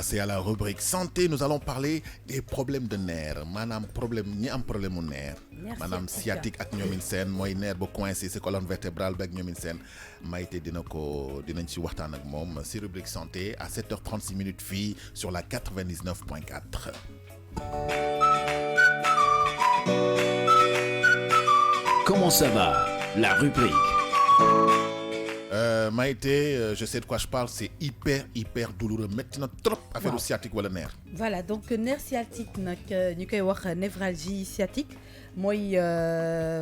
C'est à la rubrique santé, nous allons parler des problèmes de nerfs maanaam problème ñi am problème mu nerf maanaam sciatique ak ñoomin seen mooy nerf ba coincé ci colonne vertébrale bi ak ñoomin seen Maïté dinañ ci waxtaan ak moom ci rubrique santé à 7h36 minutes fii sur la 99.4. Comment ça va? La rubrique. Maïté, je sais de quoi je parle, c'est hyper douloureux. Maintenant, trop affaire sciatique wala nerf. Voilà, donc nerf sciatique nag ñu koy wax névralgie sciatique mooy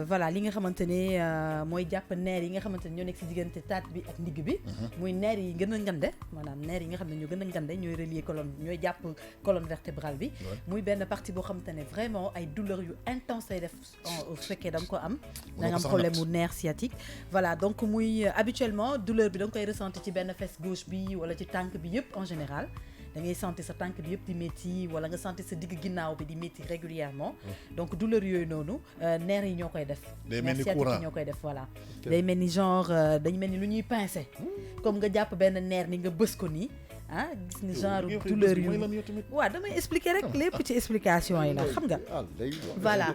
voilà li nga xamante ne mooy jàpp nerf yi nga xamante ne ñoo nekk ci diggante taat bi ak ndigg bi. muy nerf yi gën a ngande maanaam nerf yi nga xam ne ñoo gën a ngande ñooy relier colonne ñooy jàpp colonne vertébrale bi. muy benn partie boo xamante ne vraiment ay douleurs yu intense lay def su fekkee da nga ko am. da nga am problème mu nerf sciatique. voilà donc muy habituellement douleur bi da nga koy ressentir ci benn fesse gauche bi wala ci tànk bi yëpp en général. da ngay sentir sa tànk bi yëpp di métti wala nga sentir sa digg ginnaaw bi di métti régulièrement donc douleur yooyu noonu nerf yi ñoo koy def. day mel ni courant ñoo koy def voilà. day mel ni genre dañu mel ni lu ñuy pincé comme nga jàpp benn nerf ni nga bës ko nii ah gis nga genre douleur yu waaw damay expliquer rek lépp ci explication yi la xam nga. voilà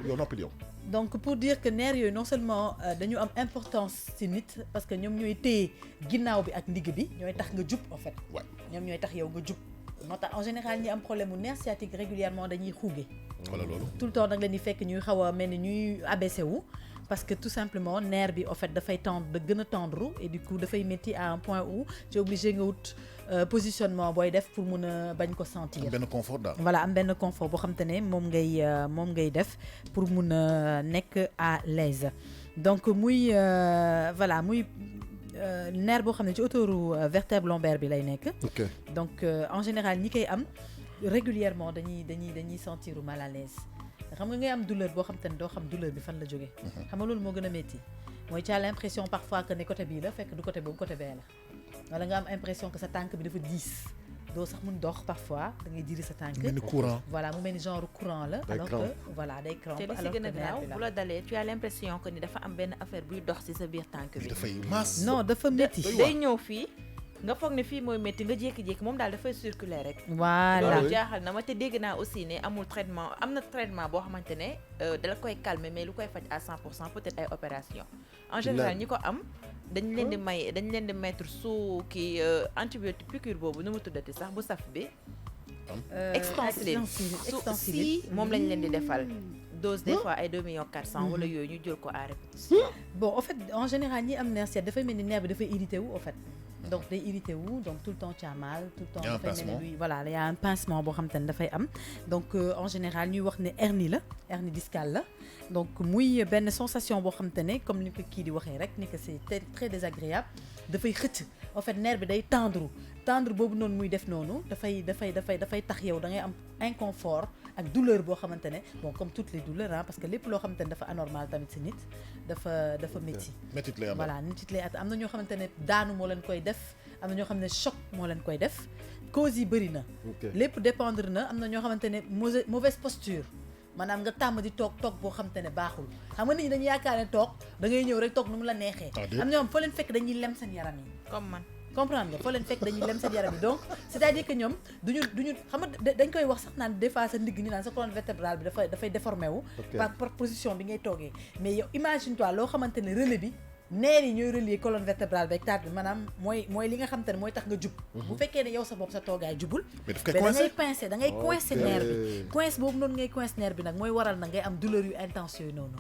donc pour dire que nerf yooyu non seulement dañu am importance ci nit parce que ñoom ñooy téye ginnaaw bi ak ndigg bi ñooy tax nga jub en fait. ñoom ñooy tax yow nga jub. moo tax en général ñi am problème mu nerf sciatique régulièrement dañuy xuuge. wala loolu. tout le temps nag leen di fekk ñuy xaw a mel ni ñuy abaissé wu parce que tout simplement nerf bi en fait dafay tendre da gën a tendre et du coup dafay métti à un point où tu es obligé nga wut positionnement booy def pour mun a bañ ko sentir. am benn confort daal. voilà am benn confort boo xam te ne moom ngay def pour mun a nekk à l'aise donc muy voilà muy. nerf boo xam ne ci autouru vertèbre lombaire bi lay nekk. donc en général ñi koy am régulièrement dañuy sentir mal à l'aise xam nga ngay am douleur boo xam te ne doo xam douleur bi fan la jógee. xam nga loolu moo gën a métti mooy tu as l'impression parfois que ne côté bii la fekk du côté boobu côté bee la wala nga am impression que sa tànk bi dafa diis doo sax mun dox parfois da ngay diri sa tànk. mu mel ni courant. voilà mu mel ni genre courant la. alors que voilà day crampe. te li si gën a graaw bu la dalee tu as l'impression que ni dafa am benn affaire buy dox ci sa biir tànk bi. dafay masse. non dafa métti. day ñëw fii nga foog ne fii mooy métti nga jékki-jékki moom daal dafay circuler rek. voilà loolu jaaxal na ma te dégg naa aussi ne amul traitement am na traitement boo xamante ne dala koy calmer mais lu koy faj à 100% peut-être ay opération en général ñi ko am. dañ leen di mettre sous kii antibiotique piqûre boobu nu mu tuddati sax bu saf bi. extensive si moom lañ leen di defal. dose des fois ay 2.400.000 wala yooyu ñu jël ko à répétition. bon en fait en général ñi am nerf sciatique dafay mel ni nerf bi dafay irrité wu en fait. donc day irrité wu donc tout le temps tu as mal tout le temps dafay mel ni voilà il y a un pincement boo xam te ne dafay am donc en général ñuy wax ne hernie hernie discale la donc muy benn sensation boo xam te ne comme ni ko kii di waxee rek ni que c'est très désagréable dafay xëcc en fait nerf bi day tendre boobu noonu muy def noonu dafay tax yow da ngay am inconfort ak douleur boo xamante ne bon comme toutes les douleurs parce que lépp loo xamante ne dafa anormal tamit ci nit dafa métti. métti lay am voilà métti lay am na ñoo xamante ne daanu moo leen koy def am na ñoo xam ne choc moo leen koy def causes yi bëri na. lépp dépendre na am na ñoo xamante ne mauvaise posture maanaam nga tàmm di toog boo xamante ne baaxul xam nga nit ñi dañuy yaakaar ne toog da ngay ñëw rek toog nu mu la neexee. am na ñoo xam foo leen fekk dañuy lem seen yaram yi. comme man. comprendre nga foo leen fekk dañuy lem seen yaram yi donc c'est-à-dire que ñoom duñu xam nga dañ koy wax sax naan des fois sa ndigg ni naan sa colonne vertébrale bi dafay déformé wu par position bi ngay toogee mais yow imagine toi loo xamante ne relais bi nerf yi ñooy relier colonne vertébrale bi ak taat bi maanaam mooy li nga xamante ne mooy tax nga jub bu fekkee ne yow sa bopp sa toogaay jubul mais da ngay pincé da ngay coincé nerf bi coince boobu noonu ngay coince nerf bi nag mooy waral nag ngay am douleur yu intense yooyu noonu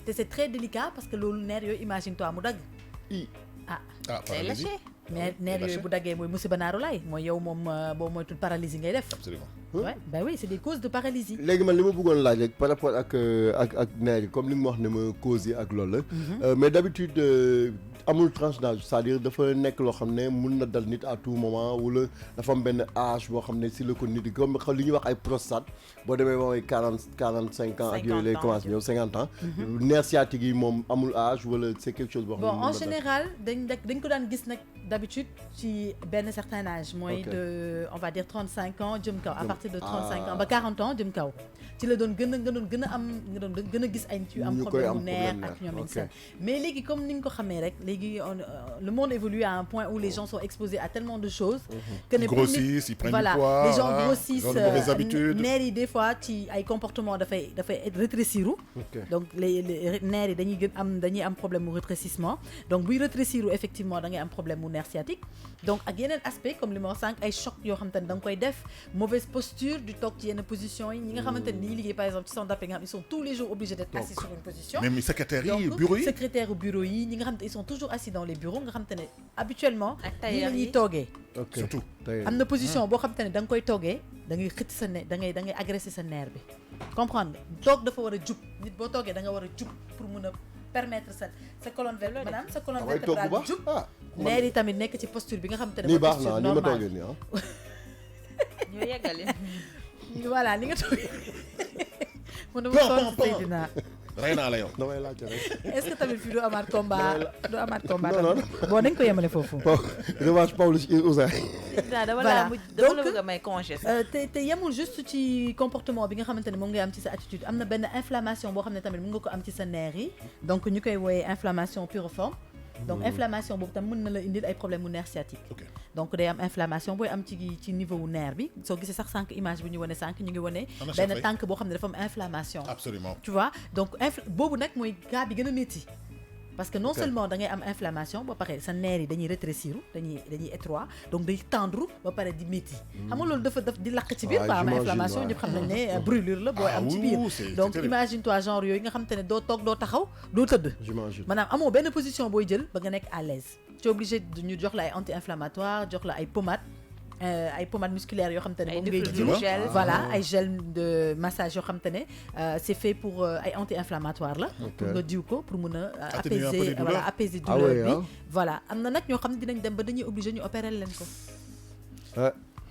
te c'est très délicat parce que loolu nerf yooyu imagine toi mu dagg day lâché mais nerf yooyu bu daggee mooy musiba naaru laay mooy yow moom boo moytul paralysie ngay def. absolument. ouais bah oui c'est des causes de paralysie. léegi man li ma bëggoon laaj rek par rapport ak nerf yi comme li nga wax ne ma causes yi ak loolu la. mais d'habitude amul tranche d'âge c'est-à-dire dafa nekk loo xam ne mun na dal nit à tout moment wala dafa am benn âge boo xam ne si la ko nit comme li ñuy wax ay prostate boo demee ba mooy 45 ans ak yooyu lay commencé ñëw 50 ans. nerf sciatique yi moom amul âge wala c'est quelque chose boo xam ne. bon en général dañ ko daan gis nag d'habitude ci benn certain âge. mooy de on va dire 35 ans jëm kaw à partir de 35 ans ba 40 ans jëm kaw ci la doon gën a gis ay nit yu am problème mu nerf ak ñoom mais léegi comme ni nga ko xamee rek le monde évolue à un point où les gens sont exposés à tellement de choses que Ils grossissent, ils prennent du poids, les gens voilà, grossissent, ils ont de mauvaises habitudes. nerfs yi des fois ci ay comportement dafay rétrécir. Donc les nerfs yi dañuy am problème mu rétrécissement. Donc buy rétrécir effectivement da ngay am problème mu nerf sciatique. Donc ak yeneen aspect comme li ma wax sànq ay choc yoo xamante ne da nga koy def mauvaise posture du toog ci yenn position yi ñi nga xamante ne dañuy liggéey par exemple ci centre d'appel nga xam ils sont tous les jours obligés d'être assis sur une position. Même secrétaire yi Donc, bureau yi. secrétaire au bureau yi ñi nga xamante ils sont toujours assis dans les bureaux nga xamante ne habituellement Ak ñi tailleur la ñuy yi. toogee. ok Surtout. am na position boo xamante ne da nga koy toogee da ngay xëcc sa ne da ngay agresser sa nerf bi comprendre nga toog dafa war a jub nit boo toogee da nga war a jub pour mun a permettre sa colonne vertébrale maanaam sa colonne damay toog bu vertébrale baax jub ah nerf yi tamit nekk ci posture bi nga xamante ne nii mooy baax na posture nii ma normale toogee nii ñu yeggali. voilà li nga toogee mu ne Pan, ma pan, pan. Seydina rey naa la yow. damay laajte rek est-ce que tamit fii doo amaat combat doo amaat combat Non, tamit bon nañ ko yemale foofu revanche Pawlish Ouzin dama Voilà. la mujj dama la Donc, bëgg a may congé. te yemul juste ci comportement bi nga xamante ne moom ngay am ci sa attitude am na benn inflammation boo xam ne tamit mën nga ko am ci sa nerf yi donc ñu koy wooyee inflammation piriforme donc inflammation boobu tam mën na la indil ay problème mu nerf sciatique Ok. donc day am inflammation booy am ci niveau wu nerf bi soo gisee sax sànq image bi ñu wane sànq ñu ngi wane Ana benn Cheikh tànk boo xam ne dafa am inflammation Absolument. tu vois donc boobu nag mooy cas bi gën a métti parce que non Ok. seulement da ngay am inflammation ba pare sa nerf yi dañuy rétrécir dañuy étroit donc day tendre ba pare di métti xam nga loolu dafa di lakk ci biir Ouais, ba am j'imagine, inflammation ouais. ñëpp xam nañ ne brûlure la booy Ah am ci oui, biir c'est donc terrible. imagine toi genre yooyu nga xam te ne doo toog doo taxaw doo tëdd j'imagine maanaam amoo benn position booy jël ba nga nekk à l'aise tu es obligé ñu jox la ay anti-inflammatoire jox la ay pommades musculaires yoo xam te ne Ay moom ngay diffuseur jël gel. voilà ay gel de massage yoo xam te ne c'est fait pour ay anti-inflammatoire la pour nga diw ko pour mun a Atténuer un peu les apaiser voilà douleurs. apaiser Ah douleur ouais, bi hein. voilà am na nag ñoo xam ne dinañ dem ba dañuy obligé ñu opérer leen ko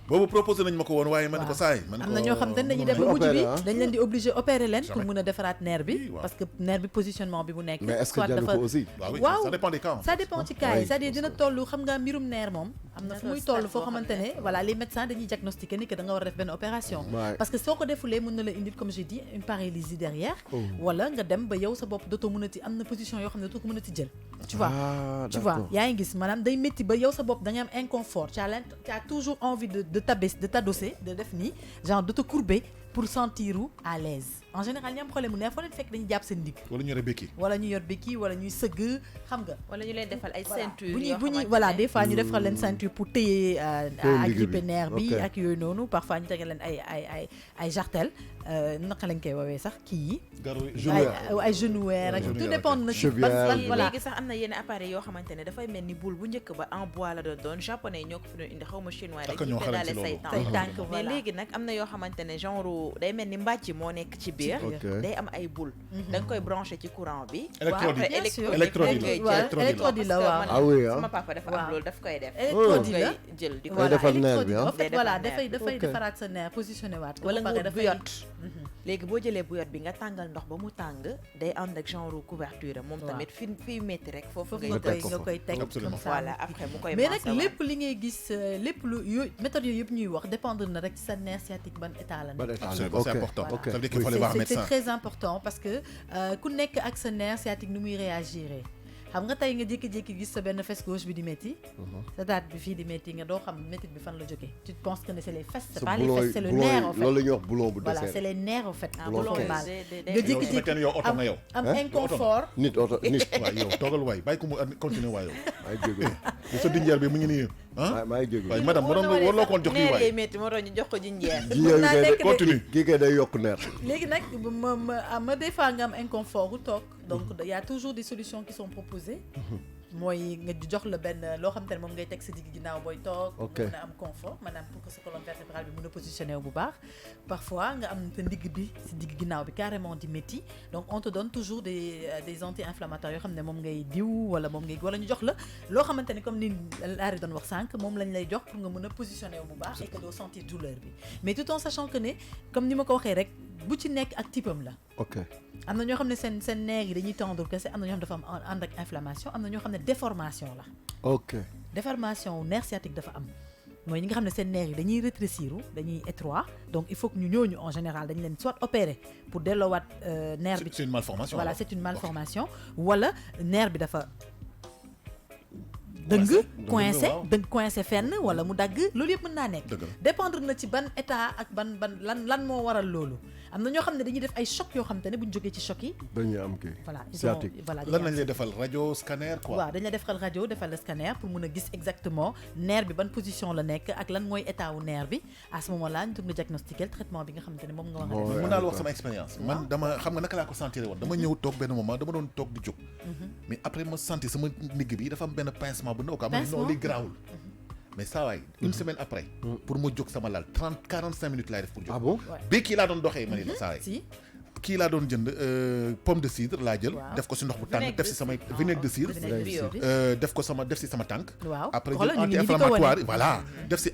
boobu proposé nañ ma ko woon waaye man ko saay. man am ko na ñoo xam te ne dañuy dem ba Ñu mujj bi opérer, hein. dañ leen di obligé opérer leen pour Jamais. mun a defaraat nerf bi Oui, waaw. parce que nerf bi positionnement bi mu nekk mais est-ce que soit jaru dafa ko aussi waaw oui Waaw. ça dépend des cas. ça dépend ci cas yi Oui. c'est-à-dire dina toll xam nga mbirum nerf moom am na fu muy toll foo boo xam xamante ne voilà les médecins dañuy diagnostiquer ni que da nga war a def benn opération Ouais. parce que soo ko defulee mën na la indil comme j'ai dit une paralysie derrière wala nga dem ba yow sa bopp dootoo mënati am na position yoo xam ne dootoo ko mënati jël tu vois ah tu vois d'accord yaa ngi gis maanaam day métti ba yow sa bopp da ngay am inconfort tu as toujours envie de t'adosser de def nii genre de te courber pour sentir à l'aise en général ñi am problème mu nerf foo leen fekk dañuy jàpp seen ndigg wala ñu yore békki. wala ñu yor béquille wala ñuy sëgg xam nga wala ñu leen defal ay ceinture bu ñuy yoo xamante voilà ne des fois ñu defal leen ceinture pour téye ndigg agripper bi. nerf bi Ok. ak yooyu noonu parfois ñu tegal leen ay jartel naka lañ koy woowee sax kii yi ay genouillère ak Genouillère, tout ok. dépend na ci Chevière. ban léegi voilà sax am na yenn appareil yoo xamante ne dafay mel ni boule bu njëkk ba en bois la doon japonais yi ñoo ko fi doon indi xaw ma chinois Ak dañuy ñoo xarañ ci pédale say loolu. say tànk tànk mais voilà léegi nag am na yoo xamante ne genre day mel ni mbàcc moo nekk ci biir Ok. day am ay boule da nga koy branché ci courant bi électrode yi. bien sûr. Électrode yi ngay la. jël. Électrode yi la. électrode yi la Parce que waaw man Ah oui, hein. sama papa dafa am Waaw. loolu daf koy def électrode yi la koy jël di ko Day defar nerf électrode bi, yi hein. en fait Day voilà defar nerf dafay Ok. defaraat sa nerf positionné waat ko wala ba nga pare wut dafay bouillotte léegi boo jëlee bouillotte bi nga tàngal ndox ba mu tàng day ànd ak genre couverture am moom Waaw. tamit fi métti rek foofu foofu ngay nga teg koy nga koy teg Absolument. comme ça voilà après mu koy mais nag maasalaat. lépp li ngay gis lépp lu yooyu méthode yooyu yëpp ñuy wax dépendre na rek ci sa nerf sciatique ban état la Ban nekk. état la Absolument, c'est ok important. ok Ça veut dire qu'il Oui. faut aller voir un c'est médecin. très important parce que ku nekk ak sa nerf sciatique nu muy réagir xam nga tey nga jékki-jékki gis sa benn fesse gauche bi di métti sa taat bi fii di métti nga doo xam métti bi fan la jógee tu penses que ne c'est les fesses c'est sa pas les boulon fesses yi c'est le boulon nerf yi en fait loolu la ñuy wax boulon bu voilà desee c'est les nerfs en fait Ah, qui boulon font ok. mal day- nga yow su jékki-jékki fekkee ne yow oto nga yow. am Hein? inconfort nit oto nit waaw yow toogal waay bàyyi ko mu continuer waay yow. maa ngi jégalu bu sa dinjeer bi mu ngi nii ah. maa ngi jégalu waaye madame waroon nga warloo koon jox kii neer waay. yee métti moo tax ñu jox ko jinjeer ji yooyu naa kay nekk de- de- continue. kii kay day yokk neer léegi nag ma des fois nga am inconfort u toog donc il y a toujours des solutions qui sont proposées mooy nga jox la benn loo xam te ne moom ngay teg sa digg ginnaaw booy toog Ok. mën a am confort maanaam pour que sa colonne vertébrale bi mën a positionné wu bu baax parfois nga am te ndigg bi si digg ginnaaw bi carrément di métti donc on te donne toujours des anti-inflammatoires yoo xam ne moom ngay diw wala ñu jox la loo xamante ne comme ni Laari doon wax sànq moom lañ lay jox pour nga mën a positionné wu bu baax et que doo sentir douleur bi mais tout en sachant que ne comme ni ma ko waxee rek bu ci nekk ak typam la ok am na ñoo xam ne seen nerf yi dañuy tendre kese am na ñoo xam ne dafa am ànd ak inflammation am na ñoo xam ne déformation la ok déformation nerf sciatique dafa am mooy ñi nga xam ne seen nerf yi dañuy rétrécir dañuy étroit donc il faut que ñu ñooñu en général dañu leen soit opérer pour delloowaat nerf bi C'est une malformation. voilà alors. c'est une malformation wala nerf bi dafa coincé waaw. dëng coincé fenn wala mu dagg loolu yëpp mën naa nekk Dëgg la. dépendre na ci ban état ak ban lan moo waral loolu am na ñoo xam ne dañuy def ay choc yoo xam te ne bu ñu jógee ci choc yi dañuy am kii voilà sciatique. voilà lan lañ lay defal rajo scanner quoi. waaw dañ la defal rajo defal la scanner pour mun a gis exactement nerf bi ban position la nekk ak lan mooy état wu nerf bi à ce moment là ñu toog na diagnostiquer traitement bi nga xamante ne moom nga wax a def mën naa la wax sama expérience man dama xam nga naka laa ko sentir woon dama ñëw toog benn moment dama doon toog di jóg mais après ma sentir sama ndigg bi dafa am benn pincement bu ndaw quoi ma ne non li garaawul mais saa waay une semaine après pour ma jóg sama lal 45 minutes laay def pour jóg ah bon bii kii laa doon doxee ma ne la saa waay si kii laa doon jënd pomme de cidre laa jël Waaw. def ko si ndox bu tàng Vinaigre def si de samay cidre. vinaigre de cidre vinaigre bio. def ko def si sama tànk waaw après xoolal jël ñu ngi nii di ko anti-inflammatoire wane. voilà def si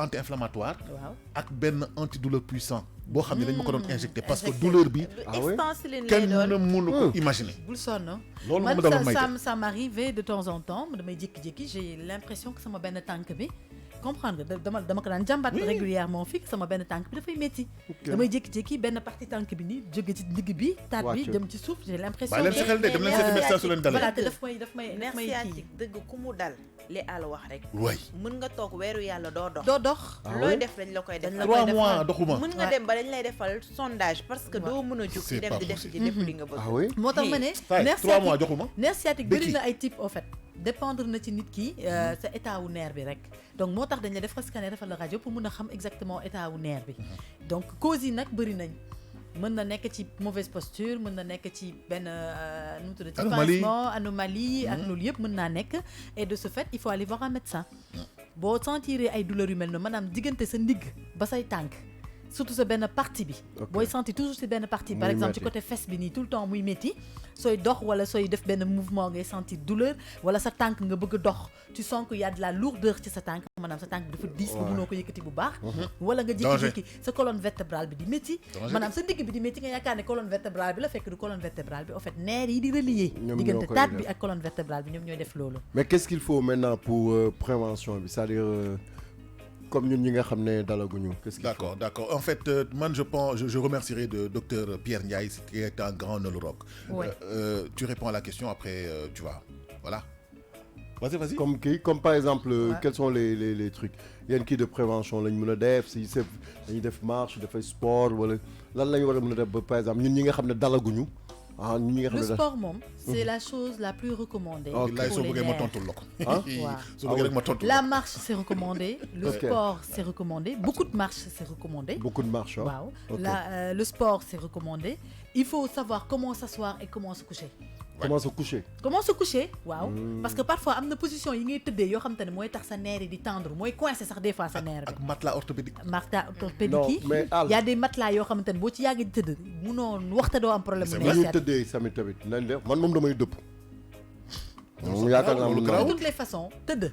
anti-inflammatoire waaw ak benn antidouleur puissant boo xam ne dañ ma ko doon injecté parce que Injecté. douleur bi Ah ouais? Extensiline lay kenn doon. mënu ko imaginer bul sonn loolu man moom daloon may ça m'arrive de temps en temps damay jékki-jékki j'ai l'impression que sama benn tànk bi comprendre nga dama ko daan jàmbat régulièrement fii que sama benn tànk bi dafay métti damay jékki-jékki benn partie tànk bi nii jóge ci digg bi taat bi Wàcc. dem ci suuf j'ai l'impression bàyyi leen si xel de dem leen seeti médecin su leen voilà dalee te daf may nerf kii sciatique dëgg ku mu dal li àll wax rek way mën nga toog weeru yàlla doo dox doo dox Ah looy ouais? def dañ la koy Dañ def la 3 koy mois defal. doxuma mën nga Ouais. dem ba dañ lay defal sondage parce que doo mën a jug C'est di dem pas di def possible. ci lépp li nga bëgg ah oui moo tax ma ne Faye, nerf 3 mois sciatique joxuma nerf sciatique bëri Béki. na ay type au fait dépendre na ci nit ki sa état wu nerf bi rek donc moo tax dañ la defal scanner defal la rajo pour mun a xam exactement état wu nerf bi donc causes yi nag bëri nañ mën na nekk ci mauvaise posture mën na nekk ci benn nu mu tuddati Anomalie. pincement anomalie ak loolu yëpp mën naa nekk et de ce fait il faut aller voir un médecin boo sentir ay douleurs yu mel noonu maanaam diggante sa ndigg ba say tànk surtout sa benn partie bi Ok. booy sentir toujours si benn partie par Muy exemple ci metti. côté fesse bi nii tout le temps muy métti sooy dox wala sooy def benn mouvement ngay sentir douleur wala sa tànk nga bëgg a dox tu sens que y a de la lourdeur ci sa tànk maanaam sa tànk bi dafa diis ba mënoo ko yëkkati bu baax wala nga jékki-jékki sa colonne vertébrale bi di métti Danger. maanaam sa digg bi di métti nga yaakaar ne colonne vertébrale bi la fekk du colonne vertébrale bi en fait nerf yi di relier Ñoom diggante ñoo koy taat def. bi ak colonne vertébrale bi ñoom ñooy def loolu mais qu'est-ce qu'il faut maintenant pour prévention bi c'est-à-dire comme ñun ñi nga xam ne dalaguñu qu'est-ce qu'il faut D'accord. En fait, moi, je remercierai le docteur Pierre Ndiaye, qui est un grand neurologue. Ouais. Tu réponds à la question, après, tu vas. Voilà. Vas-y. comme par exemple Ouais. quels sont les trucs yan kii de prévention lañ mën a def si c'est dañuy def marche dafay sport wala lan lañ war a mën a def ba par exemple ñun ñi nga xam ne dalaguñu ah ñun ñi nga xam le ne sport moom c'est la chose la plus recommandée Ok. Billaay pour soo les bëggee ma nerfs. tontul la ko. Ah? Waaw. Soo bëggee rek ma tontul La marche, c'est recommandé. Le Ok. sport, c'est recommandé. Beaucoup de marches, c'est recommandé. beaucoup de marche ah Wow. Ok. Le sport, c'est recommandé. Il faut savoir comment s'asseoir et comment se coucher. comment se coucher Comment se coucher waaw parce que parfois am na position yi ngay tëddee yoo xam te ne mooy tax sa nerf yi di tendre mooy coincé sax des fois sa nerf ak bi. matelas orthopédique. Marta Non, orthopédique yi. mais Al. y a des matelas yoo xamante ne boo ci yàggee di tëdd munoo waxta doo am problème C'est mu ni nerf ñuy sciatique. tëddee sami tamit nañ def man moom damay dëpp moom yaakaar naa loolu mun de naa garaaw. toutes les façons tëdd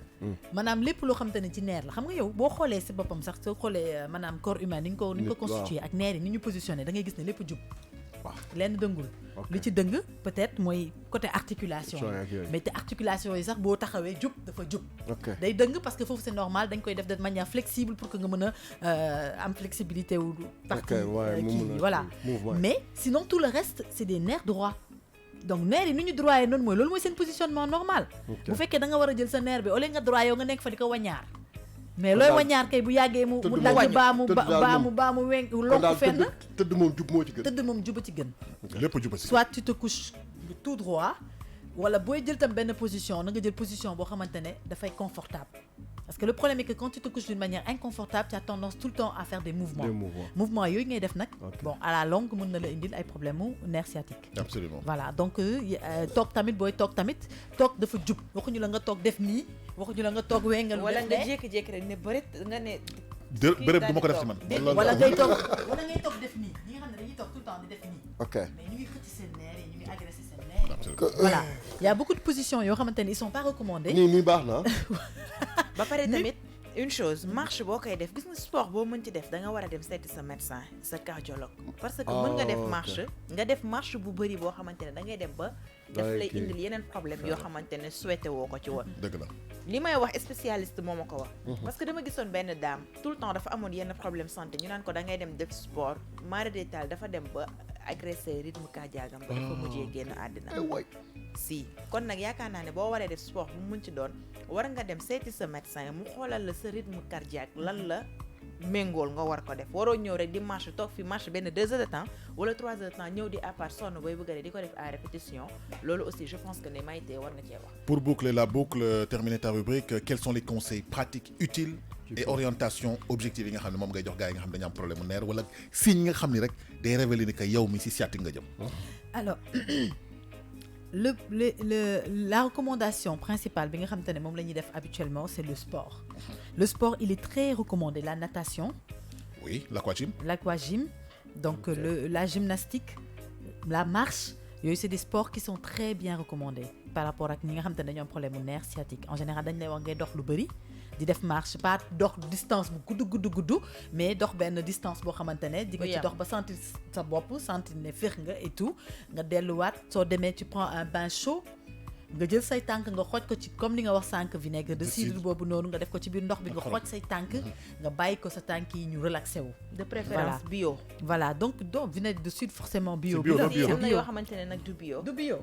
maanaam lépp loo xamante ne ci nerf la xam nga yow boo xoolee si boppam sax soo xoolee maanaam corps humain ni ñu ko Nit, constitué ak nerf yi ni ñu positionné da ngay gis ne lépp jub waaw lenn dëngul Ok. li ci dëng peut-être mooy côté articulation Articulation ak yooyu. mais te articulation yi sax boo taxawee jub dafa jub ok day dëng parce que foofu c'est normal dañ koy def de manière flexible pour que nga mën a am flexibilité wu partie ouais, kii mouvement, voilà mouvement. mais sinon tout le reste c'est des nerfs droits donc nerf yi nu ñu droit noonu mooy loolu mooy seen positionnement normal Ok. bu fekkee da nga war a jël sa nerf bi au lieu nga droit yow nga nekk fa di ko waññaar mais Kon looy daal waññaar kay bu yàggee mu tëdd dagg moom- baa mu tëdd daal baa moom- mu baa mu wen kon lonk daal fenn tëdd moom jub moo ci gën tëdd moom juba ci gën lépp juba si. soit tu te couches tout droit wala booy jël tam benn position na nga jël position boo xamante ne dafay confortable parce que le problème est que quand tu te couches d'une manière inconfortable tu as tendance tout le temps à faire des mouvements mouvements yooyu ngay def nag Ok. bon à la longue mën na la indil ay problème mu nerf sciatique Absolument. voilà donc toog tamit booy toog tamit toog dafa jub waxuñu la nga toog def nii waxuñu la nga toog wengal wala def nga ne jékki-jékki rek ne bërit nga ne Bërëb du ma ko def si man. déet Loolu wala la. ngay toog wala ngay toog def nii ñi nga xam ne dañuy toog tout le temps di def nii ok mais ñu ngi xëcc seen nerf yi ñu ngi agressé seen nerf yi. Absolument. Voilà, il y a beaucoup de positions yoo xamante ne ils sont pas recommandés. nii baax na ba pare tamit une chose marche boo koy def gis nga sport boo mën ci def da nga war a dem seeti sa médecin sa cardiologue parce que mën nga def ok. marche nga def marche bu bëri boo xamante ne da ngay dem ba daf lay Ok. indil yeneen problème yoo xamante ne souhaité woo ko ci woon Dëgg la. li may wax spécialiste moo ma ko wax parce que dama gisoon benn dame tout le temps dafa amoon yenn problème santé ñu naan ko da ngay dem def sport mara détail dafa dem ba agressé rythme cardiaque am ba dafa mujjee génn àddina si kon nag yaakaar naa ne boo waree def sport bu mu mun ci doon war nga dem seeti sa médecin mu xoolal la sa rythme cardiaque lan la méngool nga war ko def waroo ñëw rek di marche toog fi marche benn 2 heures de temps wala 3 heures de temps ñëw di à part sonn booy bëgg a di ko def à répétition loolu aussi je pense que ne Maïté war nga cee wax. Pour boucler la boucle, terminer ta rubrique, quels sont les conseils pratiques utiles et orientation objective yi nga xam ne moom ngay jox gars yi nga xam ne dañu am problème mu nerf wala signe yi nga xam ni rek day révéler ni que yow mi si sciatique nga jëm. Alors la recommandation principale bi nga xamante ne moom la ñuy def habituellement c'est le sport. Le sport il est très recommandé, la natation. Oui, l'aquagym. L'aquagym, donc la gymnastique, la marche. Yooyu c'est des sports qui sont très bien recommandés par rapport ak ñi nga xamante ne dañoo am problème mu nerf sciatique. En général dañ lay wax ngay dox lu bëri di def marche pas dox distance bu gudd mais dox benn distance boo xamante ne di nga ci dox ba sentir sa bopp sentir ne féex nga et tout nga delluwaat soo demee tu prends un bain chaud nga jël say tànk nga xooj ko ci comme li nga wax sànq vinaigre de cidre boobu noonu nga def ko ci biir ndox bi nga xooj say tànk nga bàyyi ko sa tànk yi ñu relaxé wu. De préférence bio. Voilà donc vinaigre de cidre forcément bio. bio am na yoo xamante ne nag du bio. du bio.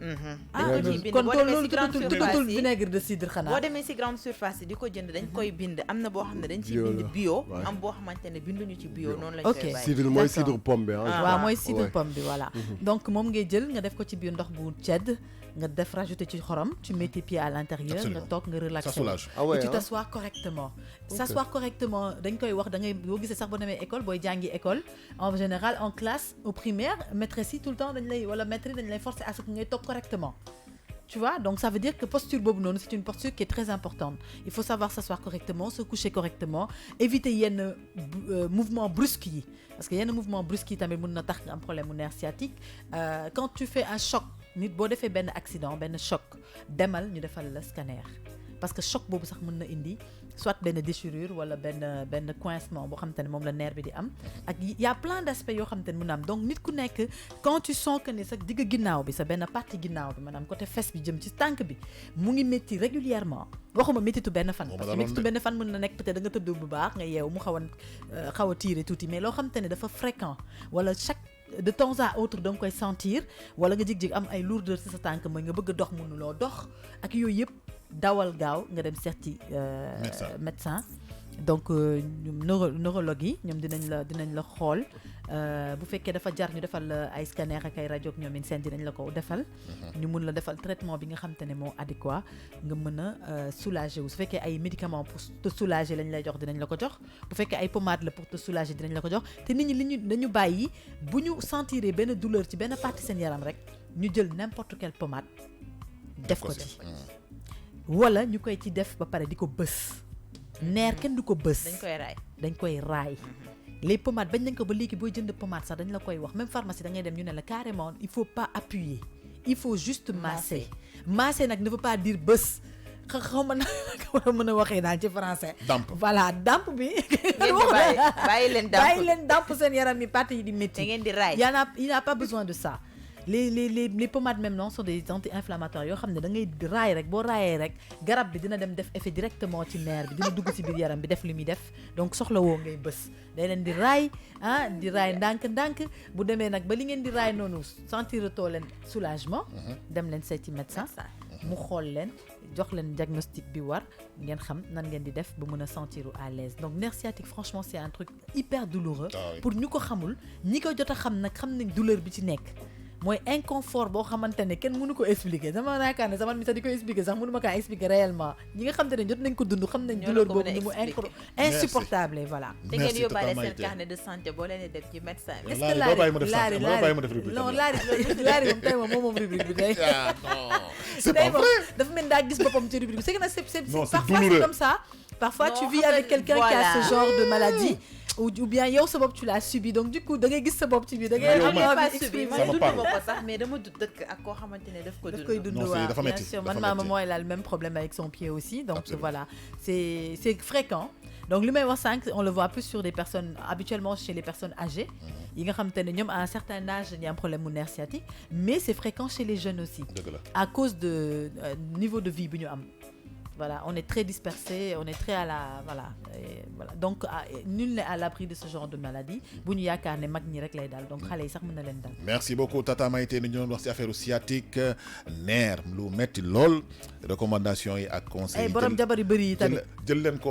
kon loolu tuddatul vinaigre de cidre xanaa. boo demee si grande surface yi di ko jënd dañ koy bind am na boo xam ne dañ ci bind bio. am boo xamante ne binduñu ci bio noonu lañ koy bàyyi. cidre mooy cidre pomme bi. waaw mooy cidre pomme bi voilà. donc moom ngay jël nga def ko ci biir ndox bu sedd nga def rajouter ci xorom tu mets tes pieds à l'intérieur nga toog nga relaxé. Ça soulage. Et tu t'assois correctement. S'asseoir correctement dañ koy wax da ngay boo gisee sax boo demee école booy jàngi école en général en classe au primaire maîtresse yi tout le temps dañ lay wala maître yi dañ lay forcer à ce que ngay toog correctement. Tu vois, donc ça veut dire que posture boobu noonu c'est une posture qui est très importante. Il faut savoir s'asseoir correctement, se coucher correctement, éviter yenn mouvements brusques yi parce que yenn mouvements brusques yi tamit mën na tax nga am problème mu nerf sciatique. Quand tu fais un choc nit boo defee benn accident benn choc demal ñu defal la scanner parce que choc boobu sax mën na indi soit benn déchirure wala benn coincement boo xamante ne moom la nerf bi di am ak y a plein d'aspects yoo xamante ne mën na am donc nit ku nekk quand tu sens que ne sa digg ginnaaw bi sa benn partie ginnaaw bi maanaam côté fesse bi jëm ci tànk bi mu ngi métti régulièrement waxuma méttitu benn fan parce que méttitu benn fan mën na nekk peut-être da nga tëdd bu baax nga yeewu mu xaw a tirer tuuti mais loo xamante ne dafa fréquent wala chaque de temps à autre da nga koy sentir wala nga jig-jig am ay lourdeur ci sa tànk mooy nga bëgg a dox mënuloo dox ak yooyu yëpp dawal gaaw nga dem seeti médecin donc neurologue yi ñoom dinañ la xool bu fekkee dafa jar ñu defal ay scanner ak ay rajo ak ñoom seen dinañ la ko defal ñu mun la defal traitement bi nga xam te ne moo adéquat nga mën a soulager wu su fekkee ay médicaments pour te soulager lañ lay jox dinañ la ko jox bu fekkee ay pommade la pour te soulager dinañ la ko jox te nit ñi dañu bàyyi bu ñu sentiree benn douleur ci benn partie seen yaram rek ñu jël n'importe quelle pommade def ko ci wala ñu koy ci def ba pare di ko bës neer kenn du ko bës dañ koy raay les pommades bañ nañ ko ba léegi booy jënd pommade sax dañ la koy wax même pharmacie da ngay dem ñu ne la carrément il faut pas appuyer il faut juste masser nag ne veut pas dire bës xaw ma mën a waxee daal ci français voilà damp bi bàyyi leen damp seen yaram mi partie yi di métti ngeen di raay il n'a pas besoin de ça les pommades même non sont des anti-inflammatoires yoo xam ne da ngay raay rek boo raayee rek garab bi dina dem def effet directement ci nerf bi dina dugg ci biir yaram bi def li muy def donc soxla woo ngay bës day leen di raay di raay ndànk bu demee nag ba li ngeen di raay noonu sentiratoo leen soulagement dem leen seeti médecin mu xool leen jox leen diagnostic bi war ngeen xam nan ngeen di def ba mën a sentir à l'aise donc nerf sciatique franchement c'est un truc hyper douloureux pour ñu ko xamul ñi ko jot a xam nag xam nañ douleur bi ci nekk mooy inconfort boo xamante ne kenn mënu ko expliquer sama yaakaar ne sama mi sax di ko expliquer sax mënu ma kaa expliquer réellement ñi nga xam te ne jot nañ ko dund xam nañ douleur boobu ni mu insupportable voilà te ngeen yóbbaale seen carnet de santé boo leen di def ci médecin bi est-ce que laari moom tey moom rubrique bi tey tey moom dafa mel daa gis boppam ci rubrique bi c'est que nag c'est parfois c'est comme ça parfois tu vis avec quelqu'un qui a ce genre de maladie ou bien yow sa bopp tu l'as subi donc du coup da ngay gis sa bopp ci biir da ngay pas subi man dund ma ko sax mais dama dëkk ak koo xamante ne daf koy dund waaw bien sûr man ma maman elle a le même problème avec son pied aussi donc voilà c'est fréquent donc li may wax sànq on le voit plus sur des personnes habituellement chez les personnes âgées yi nga xamante ne ñoom à un certain âge dañuy am problème mu nerf sciatique mais c'est fréquent chez les jeunes aussi à cause de niveau de vie bi ñu am voilà on est très dispersé on est très à la voilà voilà donc nul n'est à l'abri de ce genre de maladie bu ñu yaakaar ne mag ñi rek lay dal donc xale yi sax mën na leen dal. merci beaucoup Tata Maïté ni ñu doon wax ci affaire sciatique nerf lu metti lool recommandation yi ak conseils yi borom jabar yu bëri yi tamit jël leen ko